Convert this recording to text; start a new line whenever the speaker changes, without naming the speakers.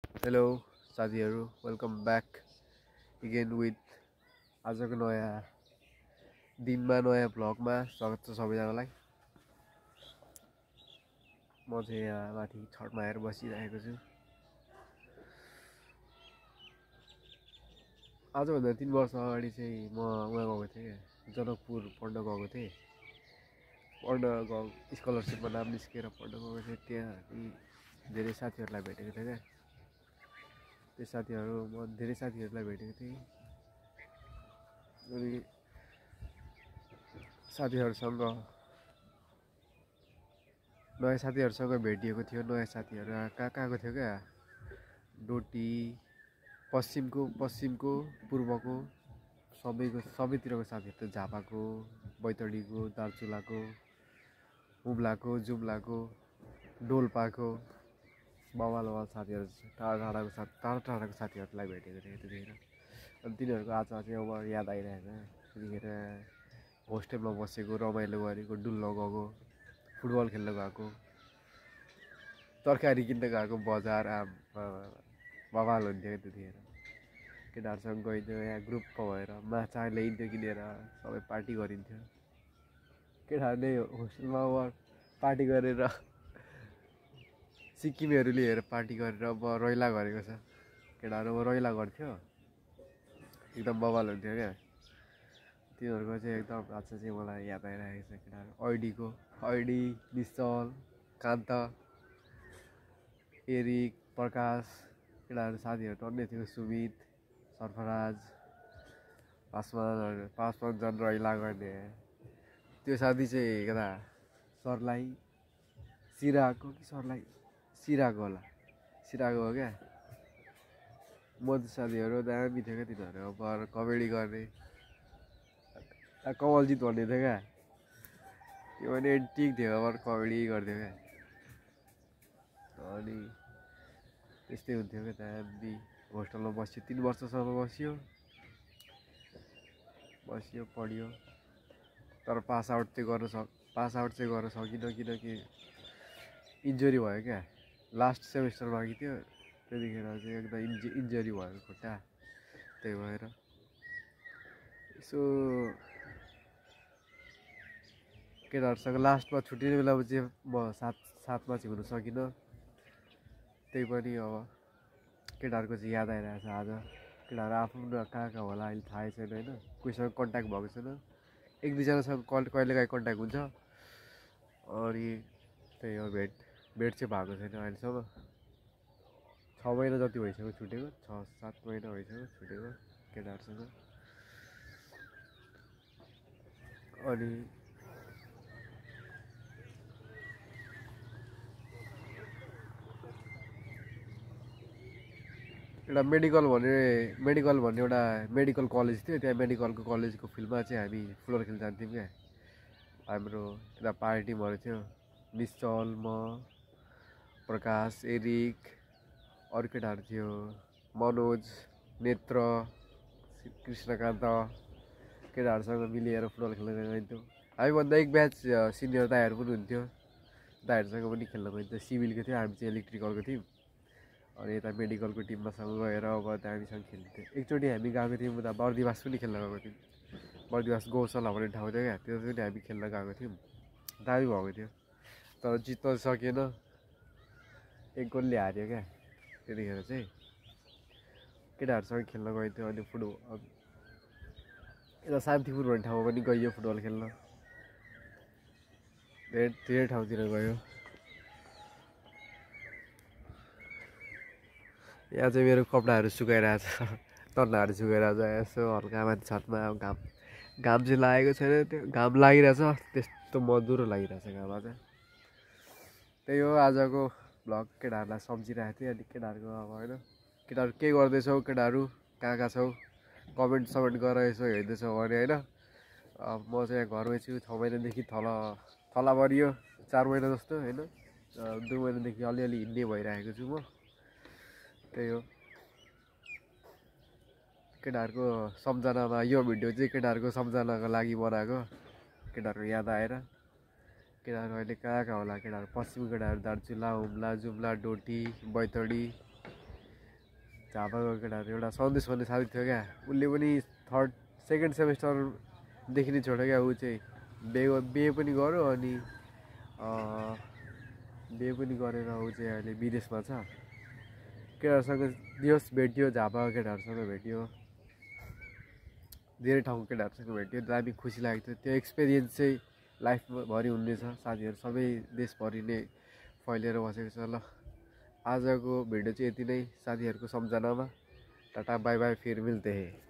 Hello साथीहरू, welcome back again with आजको नयाँ दिनमा नयाँ भ्लगमा स्वागत छ सबैजनालाई। म चाहिँ यहाँ माथि छतमा आएर बसिरहेको छु। आजभन्दा 3 वर्ष अगाडि चाहिँ म उहाँ गएको थिएँ, जनकपुर पढ्न गएको थिएँ। स्कलरसिपमा नाम निस्केर पढ्न गएको थिएँ। त्यहाँ धेरै साथीहरूलाई भेटेको थिएँ क्या। म धेरै साथीहरूलाई भेटेको थिएँ अनि नयाँ साथीहरूसँग भेटिएको थियो। नयाँ साथीहरू कहाँ कहाँको थियो क्या, डोटी पश्चिमको पूर्वको सबैतिरको साथीहरू थियो। झापाको, बैतडीको, दार्चुलाको, हुम्लाको, जुम्लाको, डोल्पाको बवाल साथीहरू, टाढाको साथीहरूलाई भेटेको थिएँ त्यतिखेर। अनि तिनीहरूको आज चाहिँ अब याद आइरहेको छ। त्यतिखेर होस्टेलमा बसेको, रमाइलो गरेको, डुल्न गएको, फुटबल खेल्न गएको, तरकारी किन्न गएको, बजार बवाल हुन्थ्यो क्या त्यतिखेर। केटाहरूसँग गइन्थ्यो, यहाँ ग्रुपमा भएर माछा ल्याइन्थ्यो किनेर, सबै पार्टी गरिन्थ्यो। केटाहरूले होस्टेलमा अब पार्टी गरेर सिक्किमेहरू लिएर पार्टी गरेर अब रैला गरेको छ। केटाहरू अब रैला गर्थ्यो, एकदम बवाल हुन्थ्यो क्या। तिनीहरूको चाहिँ एकदम आज चाहिँ मलाई याद आइरहेको छ। केटाहरू ऐडी, निश्चल, कान्त, एरिक, प्रकाश, केटाहरू साथीहरू टन्नै थियो। सुमित, सर्फराज, पासवान झन् रैला गर्ने। त्यो साथी चाहिँ केटा सरलाई सिराको होला, सिराको हो क्या। मधु साथीहरू दामी थियो क्या तिनीहरू। अब कमेडी गर्ने, कमलजित भन्ने थियो क्या, त्यो पनि एन्टिक थियो, अब कमेडी गर्थ्यो क्या। अनि त्यस्तै हुन्थ्यो क्या। दामी होस्टेलमा बस्यो, 3 वर्षसम्म बस्यो पढ्यो। तर पास आउट चाहिँ गर्न सकिनँ, किनकि इन्जुरी भयो क्या। लास्ट सेमेस्टर बाँकी थियो, त्यतिखेर चाहिँ एकदम इन्जुरी भयो खुट्टा। त्यही भएर यसो केटाहरूसँग लास्टमा छुट्टिने बेलामा चाहिँ म साथमा चाहिँ हुन सकिनँ। त्यही पनि अब केटाहरूको चाहिँ याद आइरहेको छ आज। केटाहरू आफ्नो कहाँ होला अहिले थाहै छैन होइन। कोहीसँग कन्ट्याक्ट भएको छैन, एक दुईजनासँग कहिलेकाहीँ कन्ट्याक्ट हुन्छ। अनि त्यही हो, भेट चाहिँ भएको छैन अहिलेसम्म। 6 महिना जति भइसक्यो छुटेको, 6-7 महिना भइसक्यो छुटेको केटाहरूसँग। अनि एउटा मेडिकल भन्ने एउटा मेडिकल कलेज थियो। त्यहाँ मेडिकलको कलेजको फिल्डमा चाहिँ हामी फुटबल खेल्न जान्थ्यौँ क्या। हाम्रो यता पार्टी टिमहरू थियो, निश्चल, म, प्रकाश, एरिक, अरू केटाहरू थियो, मनोज, नेत्र, कृष्णकान्त। केटाहरूसँग मिलेर फुटबल खेल्न गइन्थ्यौँ। हामीभन्दा एक ब्याच सिनियर दाइहरू पनि हुन्थ्यो, दाइहरूसँग पनि खेल्न गइन्थ्यो। सिभिलको थियो, हामी चाहिँ इलेक्ट्रिकलको थियौँ। अनि यता मेडिकलको टिममासँग गएर अब हामीसँग खेल्थ्यो। एकचोटि हामी गएको थियौँ उता बर्दिवास पनि खेल्न गएको थियौँ। बर्दिवास गौशाला भन्ने ठाउँ थियो क्या, त्यो पनि हामी खेल्न गएको थियौँ। दामी भएको थियो, तर जित्न सकेन, 1 गोलले हार्यो क्या। त्यतिखेर चाहिँ केटाहरूसँग खेल्न गइन्थ्यो। अनि फुटबल यता शान्तिपुर भन्ने ठाउँमा पनि गइयो फुटबल खेल्न, धेरै ठाउँतिर गयो। यहाँ चाहिँ मेरो कपडाहरू सुकाइरहेछ, तन्नाहरू सुकाइरहेछ। यसो हल्का माथि छतमा घाम चाहिँ लागेको छैन, त्यो घाम लागिरहेछ, त्यस्तो मधुरो लागिरहेछ घाम आज। त्यही हो आजको भ्लग। केटाहरूलाई सम्झिरहेको थिएँ। अनि केटाहरूको अब होइन, केटाहरू के गर्दैछौ, केटाहरू कहाँ छौ, कमेन्ट गरेर यसो हेर्दैछौ भने होइन। म चाहिँ यहाँ घरमै छु। 6 महिनादेखि थला भरियो, 4 महिना जस्तो होइन। 2 महिनादेखि अलिअलि हिँड्ने भइरहेको छु म। त्यही हो, केटाहरूको सम्झनामा यो भिडियो चाहिँ केटाहरूको सम्झनाको लागि बनाएको। केटाहरूको याद आएर। केटाहरू अहिले कहाँ होला, केटाहरू पश्चिम केटाहरू दार्चुला, हुम्ला, जुम्ला, डोटी, बैतडी, झापाको केटाहरू एउटा सन्देश भन्ने साथी थियो क्या, उसले पनि सेकेन्ड सेमेस्टरदेखि नै छोड्यो क्या। ऊ चाहिँ बिए पनि गर्यो, अनि बिए पनि गरेर ऊ चाहिँ अहिले विदेशमा छ। केटाहरूसँग दिवस भेटियो, झापाको केटाहरूसँग भेटियो, धेरै ठाउँको केटाहरूसँग भेटियो, दामी खुसी लागेको थियो। त्यो एक्सपिरियन्स चाहिँ लाइफभरि हुनेछ। साथीहरू सबै देशभरि नै फैलिएर बसेको छ। ल आजको भिडियो चाहिँ यति नै, साथीहरूको सम्झनामा। टाटा बाई बाई, फिर मिल्ते हैं।